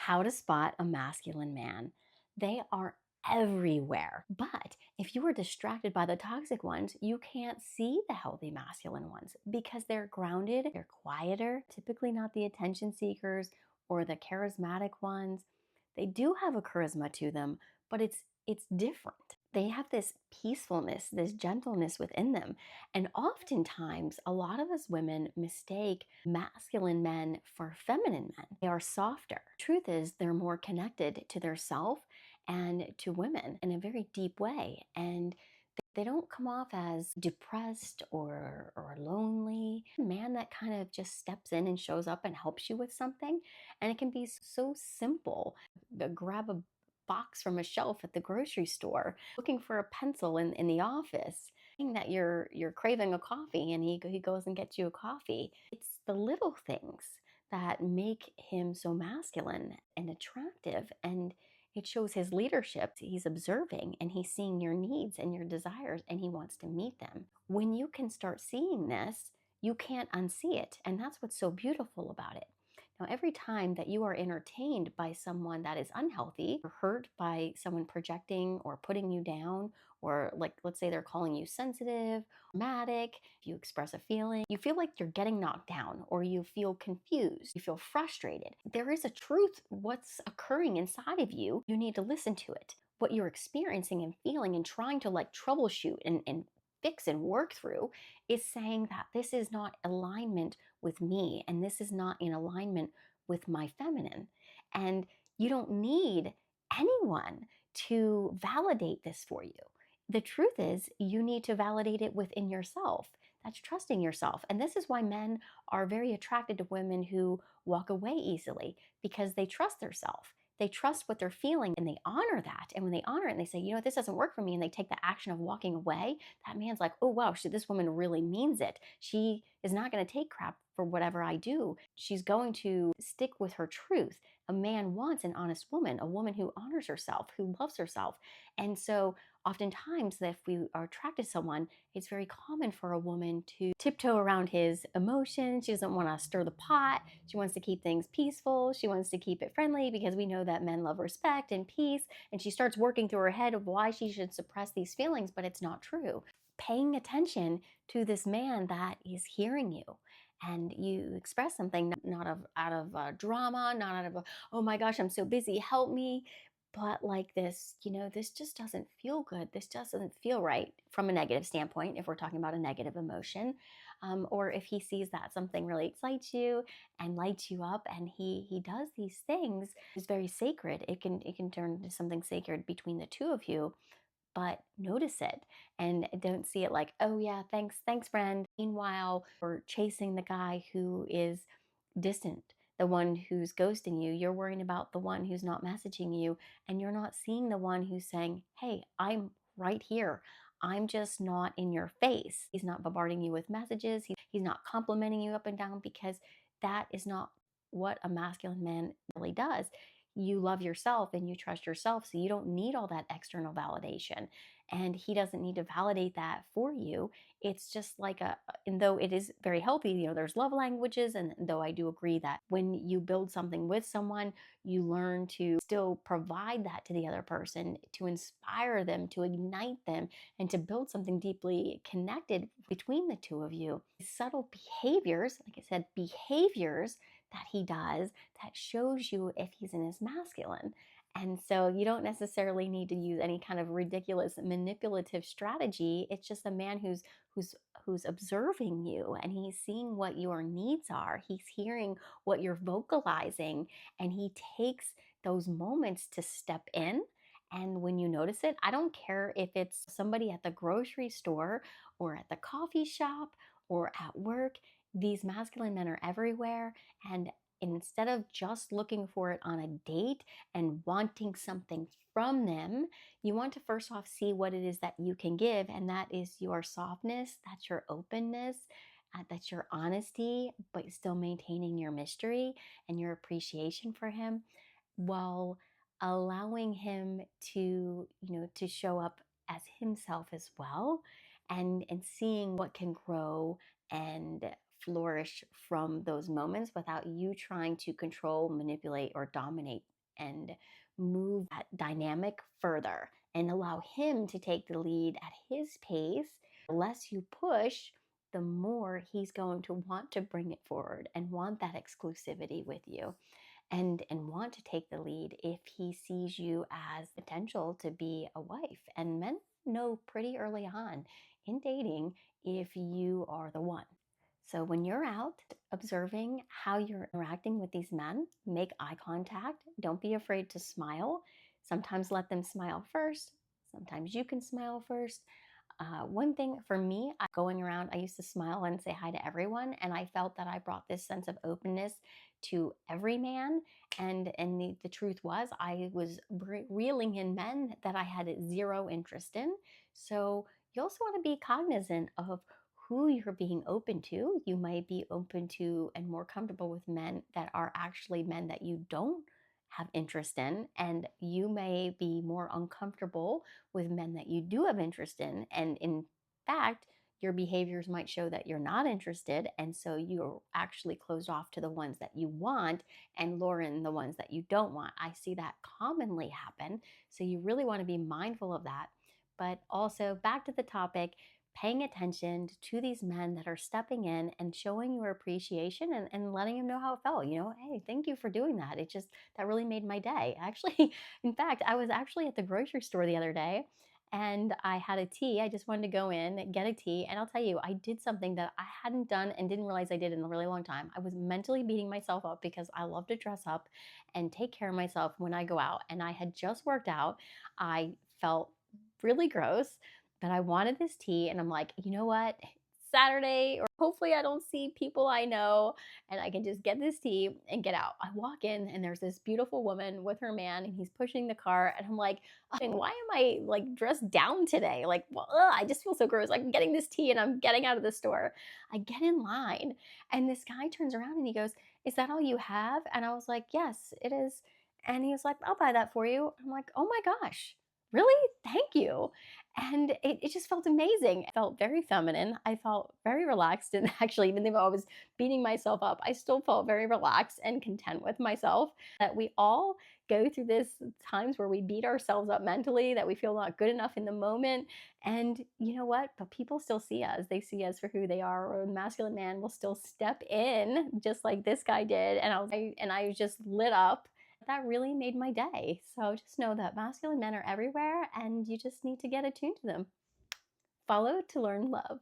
How to spot a masculine man. They are everywhere. But if you are distracted by the toxic ones, you can't see the healthy masculine ones because they're grounded, they're quieter, typically not the attention seekers or the charismatic ones. They do have a charisma to them, but it's different. They have this peacefulness, this gentleness within them. And oftentimes, a lot of us women mistake masculine men for feminine men. They are softer. Truth is, they're more connected to their self and to women in a very deep way. And they don't come off as depressed or lonely. A man that kind of just steps in and shows up and helps you with something. And it can be so simple. Grab a box from a shelf at the grocery store, looking for a pencil in the office, saying that you're craving a coffee and he goes and gets you a coffee. It's the little things that make him so masculine and attractive, and it shows his leadership. He's observing and he's seeing your needs and your desires and he wants to meet them. When you can start seeing this, you can't unsee it. And that's what's so beautiful about it. Now, every time that you are entertained by someone that is unhealthy or hurt by someone projecting or putting you down, or like, let's say they're calling you sensitive, dramatic, if you express a feeling, you feel like you're getting knocked down or you feel confused, you feel frustrated. There is a truth, what's occurring inside of you. You need to listen to it. What you're experiencing and feeling and trying to like troubleshoot and fix and work through is saying that this is not alignment with me and this is not in alignment with my feminine. And you don't need anyone to validate this for you. The truth is, you need to validate it within yourself. That's trusting yourself. And this is why men are very attracted to women who walk away easily because they trust themselves. They trust what they're feeling and they honor that. And when they honor it and they say, you know, this doesn't work for me, and they take the action of walking away, that man's like, oh, wow, this woman really means it. She is not going to take crap for whatever I do. She's going to stick with her truth. A man wants an honest woman, a woman who honors herself, who loves herself. And so oftentimes, if we are attracted to someone, it's very common for a woman to tiptoe around his emotions. She doesn't want to stir the pot. She wants to keep things peaceful. She wants to keep it friendly because we know that men love respect and peace. And she starts working through her head of why she should suppress these feelings, but it's not true. Paying attention to this man that is hearing you, and you express something not out of drama, not out of oh my gosh, I'm so busy, help me, but like this, you know, this just doesn't feel good. This just doesn't feel right from a negative standpoint, if we're talking about a negative emotion. Or if he sees that something really excites you and lights you up, and he does these things, it's very sacred. It can turn into something sacred between the two of you, but notice it and don't see it like, oh yeah, thanks, friend. Meanwhile, we're chasing the guy who is distant, the one who's ghosting you. You're worrying about the one who's not messaging you, and you're not seeing the one who's saying, hey, I'm right here. I'm just not in your face. He's not bombarding you with messages. He's not complimenting you up and down because that is not what a masculine man really does. You love yourself and you trust yourself, so you don't need all that external validation. And he doesn't need to validate that for you. It's just like and though it is very healthy, you know, there's love languages. And though I do agree that when you build something with someone, you learn to still provide that to the other person, to inspire them, to ignite them, and to build something deeply connected between the two of you. Subtle behaviors, like I said, behaviors that he does that shows you if he's in his masculine. And so you don't necessarily need to use any kind of ridiculous manipulative strategy. It's just a man who's who's observing you and he's seeing what your needs are. He's hearing what you're vocalizing, and he takes those moments to step in. And when you notice it, I don't care if it's somebody at the grocery store or at the coffee shop or at work, these masculine men are everywhere. And instead of just looking for it on a date and wanting something from them, you want to first off see what it is that you can give. And that is your softness, that's your openness, that's your honesty, but still maintaining your mystery and your appreciation for him, while allowing him to, you know, to show up as himself as well, and seeing what can grow and flourish from those moments without you trying to control, manipulate, or dominate and move that dynamic further and allow him to take the lead at his pace. The less you push, the more he's going to want to bring it forward and want that exclusivity with you, and want to take the lead if he sees you as potential to be a wife. And men know pretty early on in dating if you are the one. So when you're out observing how you're interacting with these men, make eye contact. Don't be afraid to smile. Sometimes let them smile first. Sometimes you can smile first. One thing for me, going around, I used to smile and say hi to everyone, and I felt that I brought this sense of openness to every man. And the truth was, I was reeling in men that I had zero interest in. So you also want to be cognizant of who you're being open to. You might be open to and more comfortable with men that are actually men that you don't have interest in, and you may be more uncomfortable with men that you do have interest in. And in fact, your behaviors might show that you're not interested. And so you're actually closed off to the ones that you want and lure in the ones that you don't want. I see that commonly happen. So you really want to be mindful of that. But also, back to the topic, paying attention to these men that are stepping in and showing your appreciation, and letting them know how it felt. Hey, thank you for doing that. It just, that really made my day. Actually, in fact, I was actually at the grocery store the other day and I had a tea. I just wanted to go in, get a tea. And I'll tell you, I did something that I hadn't done and didn't realize I did in a really long time. I was mentally beating myself up because I love to dress up and take care of myself when I go out. And I had just worked out. I felt really gross, but I wanted this tea. And I'm like, you know what? Saturday, or hopefully I don't see people I know, and I can just get this tea and get out. I walk in and there's this beautiful woman with her man and he's pushing the car, and I'm like, why am I like dressed down today? Like, well, I just feel so gross. Like, I'm getting this tea and I'm getting out of the store. I get in line and this guy turns around and he goes, "Is that all you have?" And I was like, "Yes, it is." And he was like, "I'll buy that for you." I'm like, "Oh my gosh, really? Thank you." And it just felt amazing. I felt very feminine. I felt very relaxed. And actually, even though I was beating myself up, I still felt very relaxed and content with myself. That we all go through this times where we beat ourselves up mentally, that we feel not good enough in the moment. And you know what? But people still see us. They see us for who they are, or a masculine man will still step in just like this guy did. And I was just lit up. That really made my day. So just know that masculine men are everywhere and you just need to get attuned to them. Follow to learn love.